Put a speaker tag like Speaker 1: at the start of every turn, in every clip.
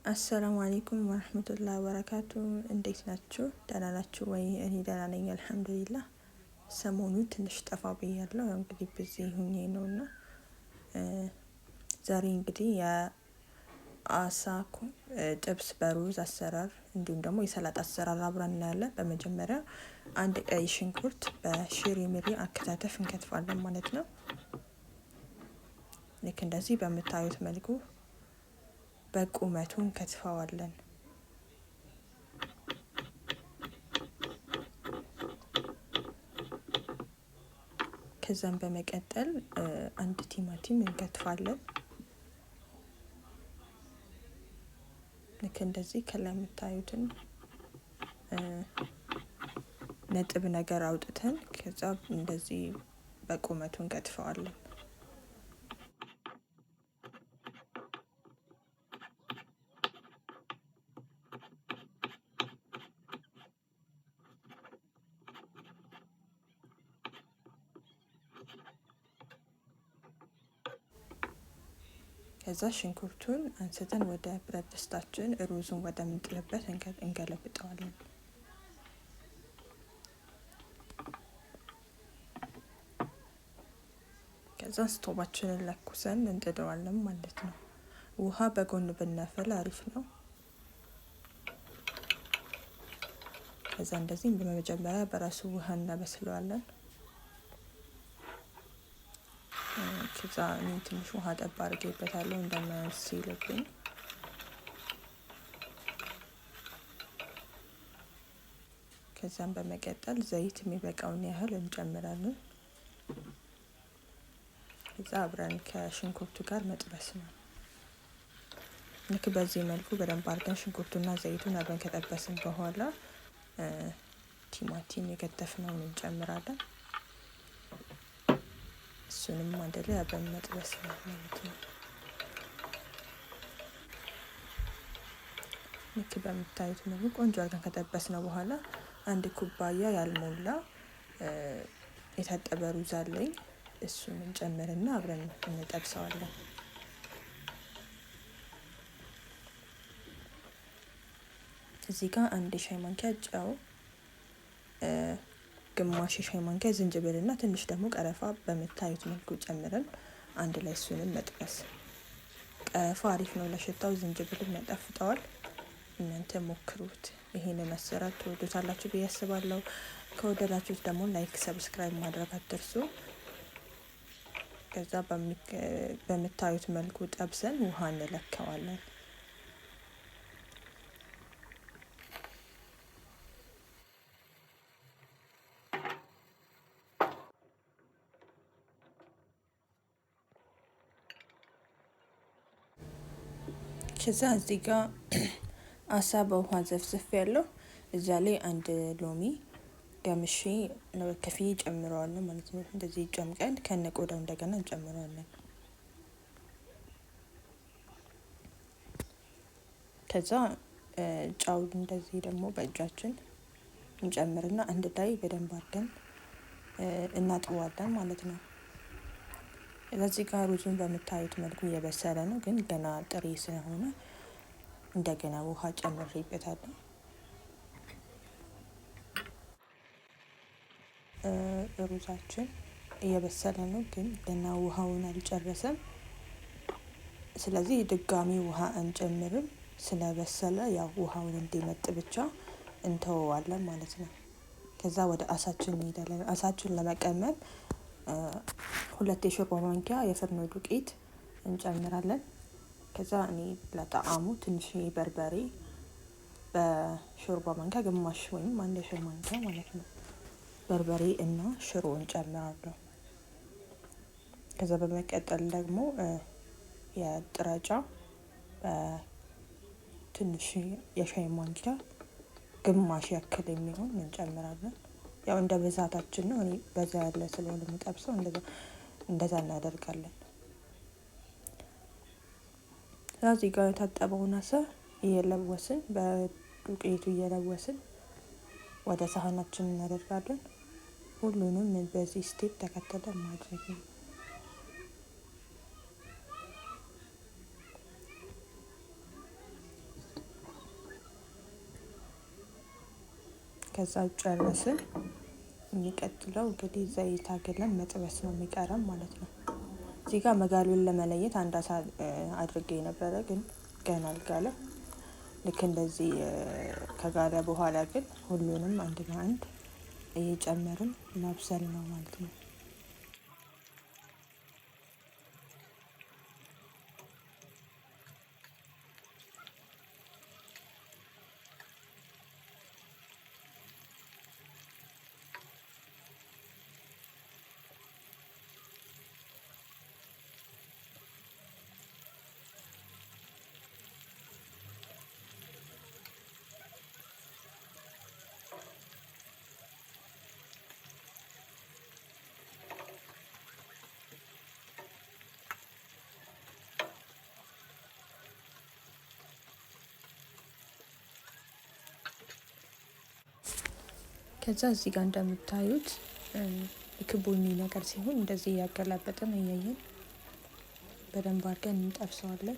Speaker 1: አሰላሙ አለይኩም ወራህመቱላሂ ወበረካቱ። እንዴት ናችሁ? ደህና ናችሁ ወይ? እኔ ደህና ነኝ አልሐምዱሊላህ። ሰሞኑን ትንሽ ጠፋ ብያለሁ። እንግዲህ ቢዚ ሁኜ ነውና ዛሬ እንግዲህ የአሳ ጥብስ በሩዝ አሰራር እንዲሁም ደግሞ የሰላጣ አሰራር አብረን እናያለን። በመጀመሪያ አንድ ቀይ ሽንኩርት በሽሪ ሚሪ አከታተፍ እንከትፋለን ማለት ነው። ልክ እንደዚህ በምታዩት መልኩ በቁመቱ እንከትፈዋለን። ከዛም በመቀጠል አንድ ቲማቲም እንከትፋለን። ልክ እንደዚህ ከላይ የምታዩትን ነጥብ ነገር አውጥተን ከዛ እንደዚህ በቁመቱ እንከትፈዋለን። ከዛ ሽንኩርቱን አንስተን ወደ ብረት ድስታችን ሩዙን ወደ ምንጥልበት እንገለብጠዋለን። ከዛ ስቶባችንን ለኩሰን እንጥደዋለን ማለት ነው። ውሃ በጎን ብናፈላ አሪፍ ነው። ከዛ እንደዚህ በመጀመሪያ በራሱ ውሃ እናበስለዋለን። ከዛ እኔ ትንሽ ውሃ ጠብ አድርጌበታለሁ እንዳይመስልብኝ። ከዛም በመቀጠል ዘይት የሚበቃውን ያህል እንጨምራለን። ከዛ አብረን ከሽንኩርቱ ጋር መጥበስ ነው። ልክ በዚህ መልኩ በደንብ አድርገን ሽንኩርቱና ዘይቱን አብረን ከጠበስን በኋላ ቲማቲም የከተፍነውን እንጨምራለን። እሱንም አንድ ላይ አብረን መጥበስ ነው ማለት ነው። ልክ በምታዩት መልኩ ቆንጆ አድርገን ከጠበስነው በኋላ አንድ ኩባያ ያልሞላ የታጠበ ሩዝ አለኝ። እሱን እንጨምርና አብረን እንጠብሰዋለን። እዚህ ጋር አንድ ሻይ ማንኪያ ጨው፣ ግማሽ ሻይ ማንኪያ ዝንጅብልና ትንሽ ደግሞ ቀረፋ በምታዩት መልኩ ጨምረን አንድ ላይ እሱንም መጥበስ። ቀረፋ አሪፍ ነው ለሽታው፣ ዝንጅብልም ያጣፍጠዋል። እናንተ ሞክሩት። ይሄንን አሰራር ትወዱታላችሁ ብዬ አስባለሁ። ከወደዳችሁት ደግሞ ላይክ፣ ሰብስክራይብ ማድረግ አትርሱ። ከዛ በምታዩት መልኩ ጠብሰን ውሃ እንለካዋለን። ከዛ እዚህ ጋር አሳ በውሃ ዘፍዝፍ ያለው እዛ ላይ አንድ ሎሚ ገምሼ ከፍዬ ጨምረዋለሁ ማለት ነው። እንደዚህ ጨምቀን ከነቆዳው እንደገና እንጨምረዋለን። ከዛ ጫው እንደዚህ ደግሞ በእጃችን እንጨምርና አንድ ላይ በደንብ አድርገን እናጥበዋለን ማለት ነው። እዚህ ጋር ሩዙን በምታዩት መልኩ እየበሰለ ነው፣ ግን ገና ጥሬ ስለሆነ እንደገና ውሃ ጨምሬበታለሁ። ሩዛችን እየበሰለ ነው፣ ግን ገና ውሃውን አልጨረሰም። ስለዚህ ድጋሚ ውሃ አንጨምርም። ስለበሰለ ያው ውሃውን እንዲመጥ ብቻ እንተወዋለን ማለት ነው። ከዛ ወደ አሳችን እንሄዳለን። አሳችን ለመቀመም 2 የሾርባ ማንኪያ የፍርኖ ዱቄት እንጨምራለን። ከዛ እኔ ለጣዕሙ ትንሽ በርበሬ በሾርባ ማንኪያ ግማሽ ወይም 1 የሻይ ማንኪያ ማለት ነው በርበሬ እና ሽሮ እንጨምራለሁ። ከዛ በመቀጠል ደግሞ የጥረጫ ትንሽ የሻይ ማንኪያ ግማሽ ያክል የሚሆን እንጨምራለን። ያው እንደ ብዛታችን ነው። እኔ በዛ ያለ ስለሆነ የምጠብሰው እንደዛ እናደርጋለን። እዚህ ጋር የታጠበውን አሳ እየለወስን በዱቄቱ እየለወስን ወደ ሳህናችን እናደርጋለን። ሁሉንም በዚህ ስቴፕ ተከተለን ማድረግ ነው። ከዛ ጨረስን። የሚቀጥለው እንግዲህ ዘይት አግለን መጥበስ ነው የሚቀረም ማለት ነው። እዚህ ጋር መጋሉን ለመለየት አንድ አሳ አድርጌ ነበረ፣ ግን ገና አልጋለም። ልክ እንደዚህ ከጋለ በኋላ ግን ሁሉንም አንድ በአንድ እየጨመርን ማብሰል ነው ማለት ነው። ከዛ እዚህ ጋር እንደምታዩት ክቡኒ ነገር ሲሆን እንደዚህ እያገላበጥን እያየን በደንብ አድርገን እንጠብሰዋለን።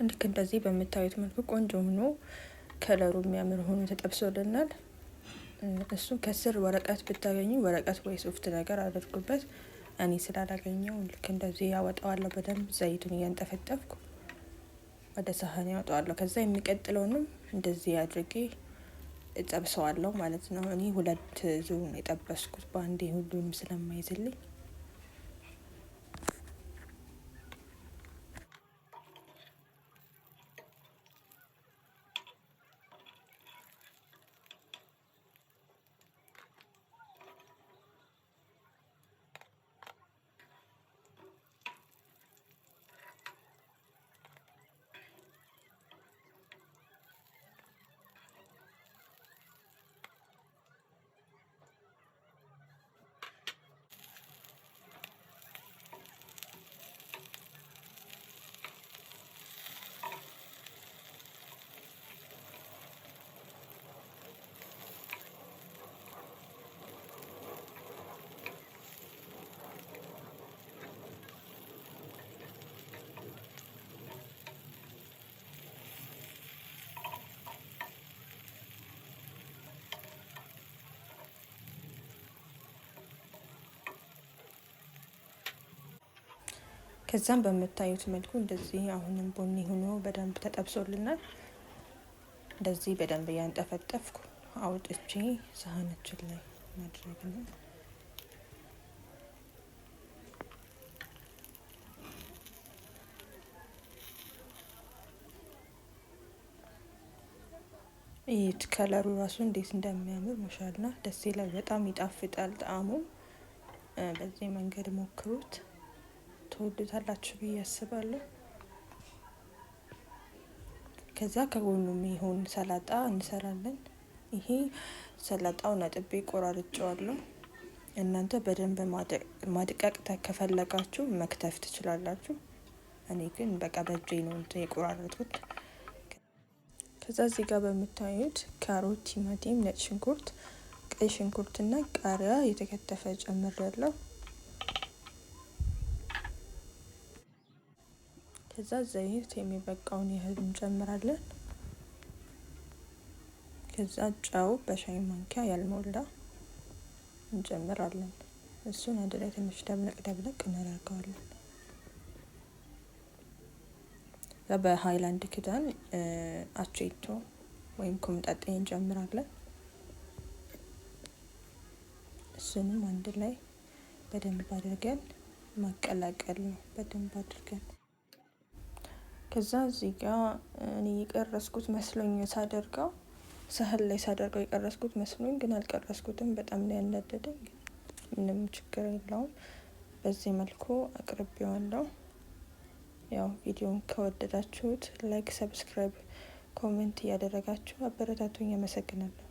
Speaker 1: ልክ እንደዚህ በምታዩት መልኩ ቆንጆ ሆኖ ከለሩ የሚያምር ሆኖ ተጠብሶልናል። እሱን ከስር ወረቀት ብታገኙ ወረቀት ወይ ሶፍት ነገር አድርጉበት። እኔ ስላላገኘው ልክ እንደዚህ ያወጣዋለሁ። በደንብ ዘይቱን እያንጠፈጠፍኩ ወደ ሳህን ያወጣዋለሁ። ከዛ የሚቀጥለውንም እንደዚህ አድርጌ እጠብሰዋለሁ ማለት ነው። እኔ 2 ዙር ነው የጠበስኩት በአንዴ ሁሉንም ስለማይዝልኝ። ከዛም በምታዩት መልኩ እንደዚህ አሁንም ቡኒ ሆኖ በደንብ ተጠብሶልናል። እንደዚህ በደንብ እያንጠፈጠፍኩ አውጥቼ ሳህናችን ላይ ማድረግ ነው። ይሄት ከለሩ ራሱ እንዴት እንደሚያምር ማሻአላ ደስ ይላል። በጣም ይጣፍጣል ጣዕሙ። በዚህ መንገድ ሞክሩት፣ ትወዱታላችሁ ብዬ አስባለሁ። ከዛ ከጎኑ የሚሆን ሰላጣ እንሰራለን። ይሄ ሰላጣው ነጥቤ ቆራርጬዋለሁ። እናንተ በደንብ ማድቀቅ ከፈለጋችሁ መክተፍ ትችላላችሁ። እኔ ግን በቃ በእጄ ነው የቆራረጥኩት። ከዛ እዚህ ጋር በምታዩት ካሮት፣ ቲማቲም፣ ነጭ ሽንኩርት፣ ቀይ ሽንኩርትና ቃሪያ የተከተፈ ጨምሬያለሁ። ከዛ ዘይት የሚበቃውን ያህል እንጨምራለን። ከዛ ጨው በሻይ ማንኪያ ያልሞላ እንጨምራለን። እሱን አንድ ላይ ትንሽ ደብለቅ እናደርገዋለን። በሃይላንድ ክዳን አቼቶ ወይም ኮምጣጤ እንጨምራለን። እሱንም አንድ ላይ በደንብ አድርገን ማቀላቀል ነው። በደንብ አድርገን ከዛ እዚህ ጋር እኔ የቀረስኩት መስሎኝ ሳደርገው ሳህን ላይ ሳደርገው የቀረስኩት መስሎኝ ግን አልቀረስኩትም። በጣም ነው ያናደደኝ። ምንም ችግር የለውም። በዚህ መልኩ አቅርቤዋለሁ። ያው ቪዲዮውን ከወደዳችሁት ላይክ፣ ሰብስክራይብ፣ ኮሜንት እያደረጋችሁ አበረታቱኝ። አመሰግናለሁ።